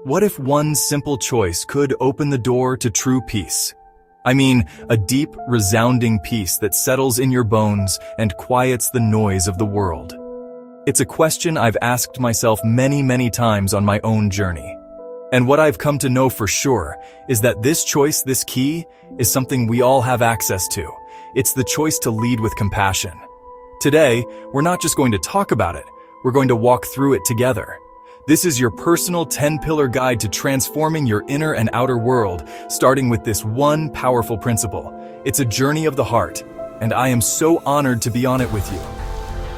What if one simple choice could open the door to true peace? I mean, a deep, resounding peace that settles in your bones and quiets the noise of the world. It's a question I've asked myself many times on my own journey. And what I've come to know for sure is that this choice, this key, is something we all have access to. It's the choice to lead with compassion. Today, we're not just going to talk about it, we're going to walk through it together. This is your personal 10-pillar guide to transforming your inner and outer world, starting with this one powerful principle. It's a journey of the heart, and I am so honored to be on it with you.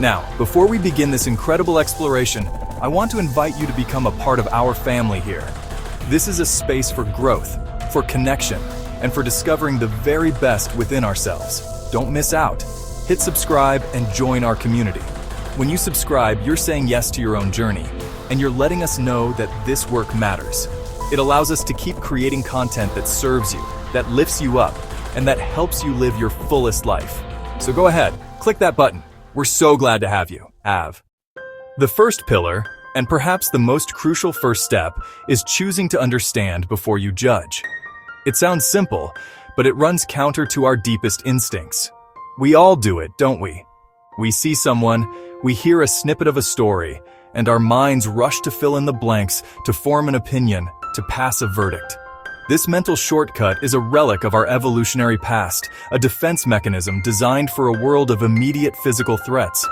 Now, before we begin this incredible exploration, I want to invite you to become a part of our family here. This is a space for growth, for connection, and for discovering the very best within ourselves. Don't miss out. Hit subscribe and join our community. When you subscribe, you're saying yes to your own journey, and you're letting us know that this work matters. It allows us to keep creating content that serves you, that lifts you up, and that helps you live your fullest life. So go ahead, click that button. We're so glad to have you, Av. The first pillar, and perhaps the most crucial first step, is choosing to understand before you judge. It sounds simple, but it runs counter to our deepest instincts. We all do it, don't we? We see someone, we hear a snippet of a story, and our minds rush to fill in the blanks, to form an opinion, to pass a verdict. This mental shortcut is a relic of our evolutionary past, a defense mechanism designed for a world of immediate physical threats.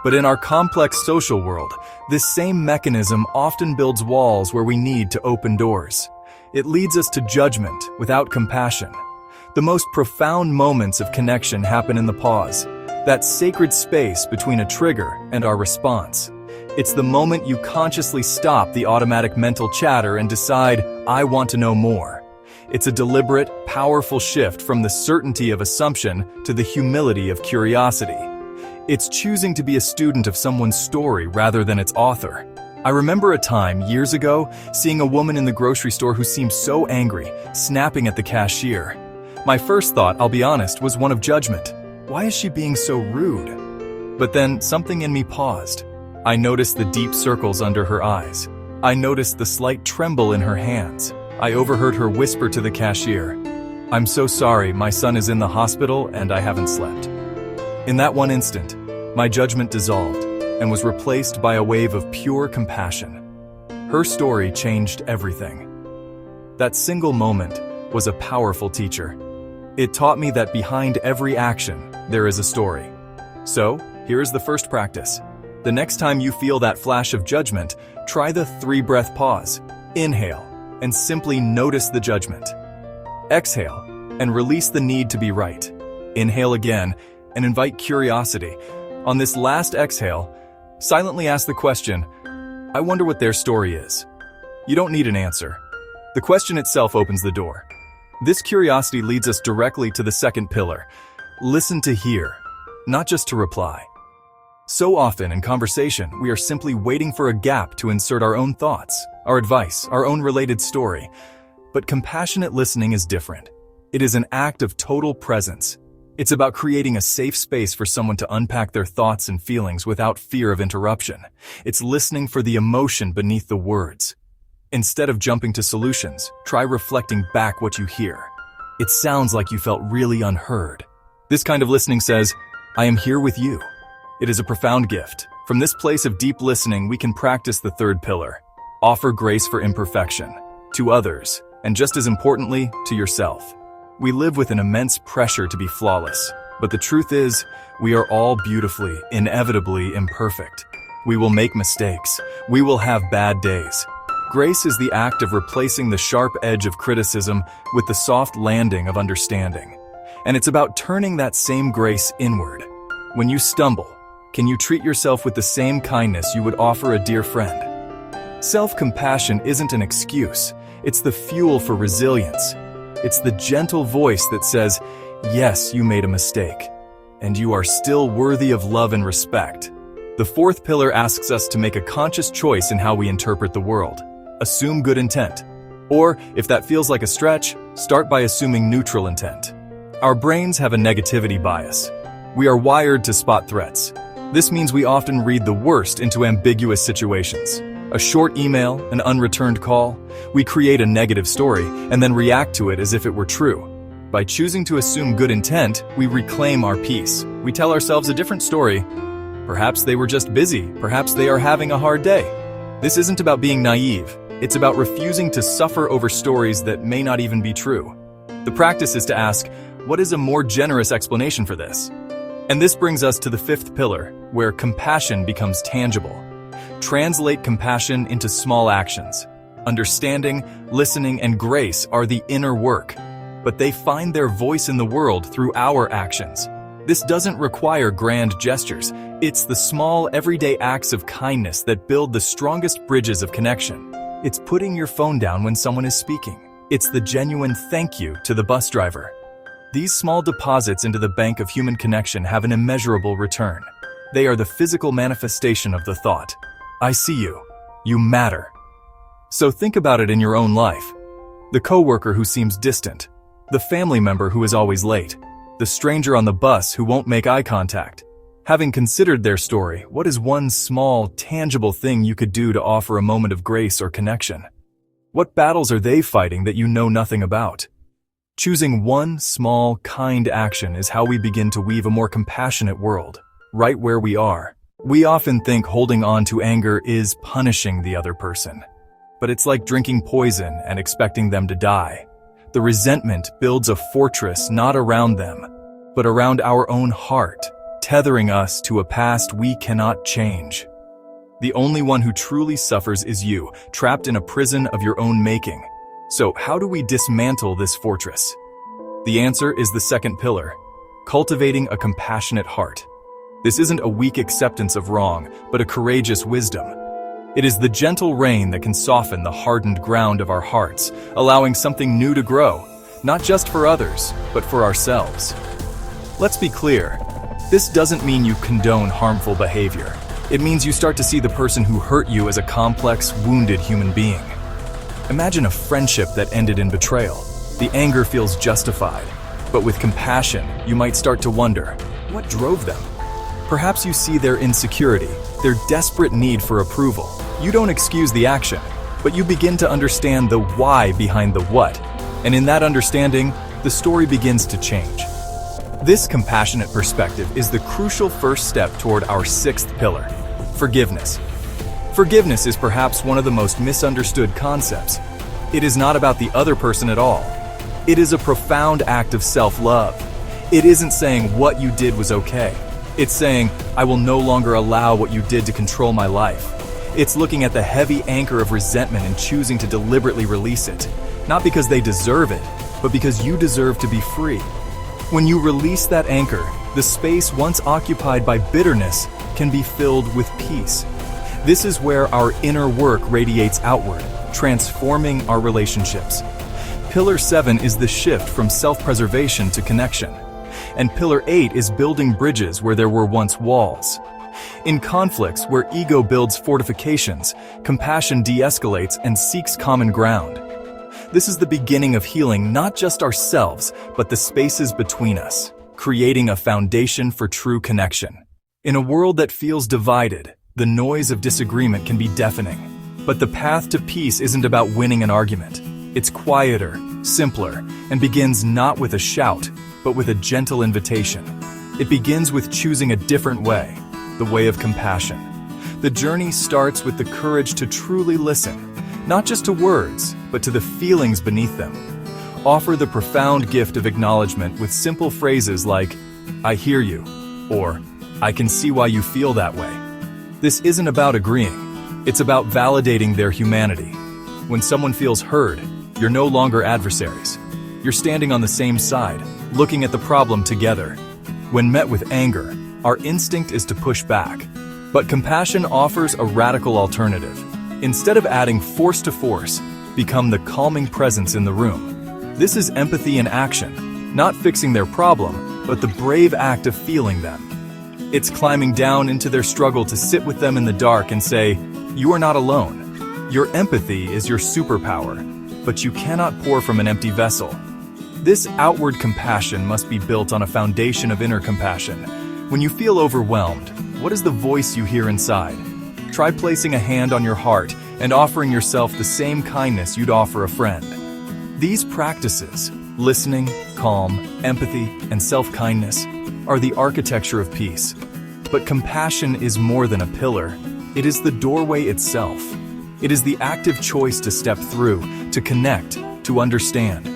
But in our complex social world, this same mechanism often builds walls where we need to open doors. It leads us to judgment without compassion. The most profound moments of connection happen in the pause, that sacred space between a trigger and our response. It's the moment you consciously stop the automatic mental chatter and decide, I want to know more. It's a deliberate, powerful shift from the certainty of assumption to the humility of curiosity. It's choosing to be a student of someone's story rather than its author. I remember a time, years ago, seeing a woman in the grocery store who seemed so angry, snapping at the cashier. My first thought, I'll be honest, was one of judgment. Why is she being so rude? But then something in me paused. I noticed the deep circles under her eyes. I noticed the slight tremble in her hands. I overheard her whisper to the cashier, I'm so sorry, my son is in the hospital and I haven't slept. In that one instant, my judgment dissolved and was replaced by a wave of pure compassion. Her story changed everything. That single moment was a powerful teacher. It taught me that behind every action, there is a story. So, here is the first practice. The next time you feel that flash of judgment, try the 3-breath pause. Inhale, and simply notice the judgment. Exhale, and release the need to be right. Inhale again, and invite curiosity. On this last exhale, silently ask the question, I wonder what their story is. You don't need an answer. The question itself opens the door. This curiosity leads us directly to the second pillar. Listen to hear, not just to reply. So often in conversation, we are simply waiting for a gap to insert our own thoughts, our advice, our own related story. But compassionate listening is different. It is an act of total presence. It's about creating a safe space for someone to unpack their thoughts and feelings without fear of interruption. It's listening for the emotion beneath the words. Instead of jumping to solutions, try reflecting back what you hear. It sounds like you felt really unheard. This kind of listening says, I am here with you. It is a profound gift. From this place of deep listening, we can practice the third pillar. Offer grace for imperfection, to others, and just as importantly, to yourself. We live with an immense pressure to be flawless, but the truth is, we are all beautifully, inevitably imperfect. We will make mistakes. We will have bad days. Grace is the act of replacing the sharp edge of criticism with the soft landing of understanding. And it's about turning that same grace inward. When you stumble, can you treat yourself with the same kindness you would offer a dear friend? Self-compassion isn't an excuse. It's the fuel for resilience. It's the gentle voice that says, yes, you made a mistake, and you are still worthy of love and respect. The fourth pillar asks us to make a conscious choice in how we interpret the world. Assume good intent. Or, if that feels like a stretch, start by assuming neutral intent. Our brains have a negativity bias. We are wired to spot threats. This means we often read the worst into ambiguous situations. A short email, an unreturned call. We create a negative story and then react to it as if it were true. By choosing to assume good intent, we reclaim our peace. We tell ourselves a different story. Perhaps they were just busy. Perhaps they are having a hard day. This isn't about being naive. It's about refusing to suffer over stories that may not even be true. The practice is to ask, what is a more generous explanation for this? And this brings us to the fifth pillar, where compassion becomes tangible. Translate compassion into small actions. Understanding, listening, and grace are the inner work, but they find their voice in the world through our actions. This doesn't require grand gestures. It's the small, everyday acts of kindness that build the strongest bridges of connection. It's putting your phone down when someone is speaking. It's the genuine thank you to the bus driver. These small deposits into the bank of human connection have an immeasurable return. They are the physical manifestation of the thought, I see you. You matter. So think about it in your own life. The coworker who seems distant, the family member who is always late, the stranger on the bus who won't make eye contact. Having considered their story, what is one small, tangible thing you could do to offer a moment of grace or connection? What battles are they fighting that you know nothing about? Choosing one small, kind action is how we begin to weave a more compassionate world, right where we are. We often think holding on to anger is punishing the other person. But it's like drinking poison and expecting them to die. The resentment builds a fortress not around them, but around our own heart, tethering us to a past we cannot change. The only one who truly suffers is you, trapped in a prison of your own making. So how do we dismantle this fortress? The answer is the second pillar, cultivating a compassionate heart. This isn't a weak acceptance of wrong, but a courageous wisdom. It is the gentle rain that can soften the hardened ground of our hearts, allowing something new to grow, not just for others, but for ourselves. Let's be clear, this doesn't mean you condone harmful behavior. It means you start to see the person who hurt you as a complex, wounded human being. Imagine a friendship that ended in betrayal. The anger feels justified, but with compassion, you might start to wonder, what drove them? Perhaps you see their insecurity, their desperate need for approval. You don't excuse the action, but you begin to understand the why behind the what. And in that understanding, the story begins to change. This compassionate perspective is the crucial first step toward our sixth pillar, forgiveness. Forgiveness is perhaps one of the most misunderstood concepts. It is not about the other person at all. It is a profound act of self-love. It isn't saying what you did was okay. It's saying, I will no longer allow what you did to control my life. It's looking at the heavy anchor of resentment and choosing to deliberately release it. Not because they deserve it, but because you deserve to be free. When you release that anchor, the space once occupied by bitterness can be filled with peace. This is where our inner work radiates outward, transforming our relationships. Pillar 7 is the shift from self-preservation to connection. And Pillar 8 is building bridges where there were once walls. In conflicts where ego builds fortifications, compassion de-escalates and seeks common ground. This is the beginning of healing not just ourselves, but the spaces between us, creating a foundation for true connection. In a world that feels divided, the noise of disagreement can be deafening. But the path to peace isn't about winning an argument. It's quieter, simpler, and begins not with a shout, but with a gentle invitation. It begins with choosing a different way, the way of compassion. The journey starts with the courage to truly listen, not just to words, but to the feelings beneath them. Offer the profound gift of acknowledgement with simple phrases like, I hear you, or I can see why you feel that way. This isn't about agreeing. It's about validating their humanity. When someone feels heard, you're no longer adversaries. You're standing on the same side, looking at the problem together. When met with anger, our instinct is to push back. But compassion offers a radical alternative. Instead of adding force to force, become the calming presence in the room. This is empathy in action, not fixing their problem, but the brave act of feeling them. It's climbing down into their struggle to sit with them in the dark and say, you are not alone. Your empathy is your superpower, but you cannot pour from an empty vessel. This outward compassion must be built on a foundation of inner compassion. When you feel overwhelmed, what is the voice you hear inside? Try placing a hand on your heart and offering yourself the same kindness you'd offer a friend. These practices, listening, calm, empathy, and self-kindness, are the architecture of peace. But compassion is more than a pillar. It is the doorway itself. It is the active choice to step through, to connect, to understand.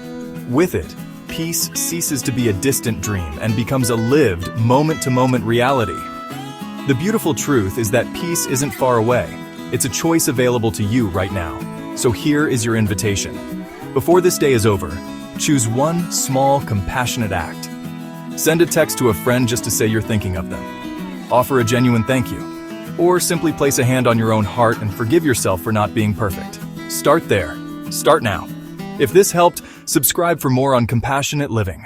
With it, peace ceases to be a distant dream and becomes a lived, moment-to-moment reality. The beautiful truth is that peace isn't far away. It's a choice available to you right now. So here is your invitation. Before this day is over, choose one small, compassionate act. Send a text to a friend just to say you're thinking of them. Offer a genuine thank you. Or simply place a hand on your own heart and forgive yourself for not being perfect. Start there. Start now. If this helped, subscribe for more on compassionate living.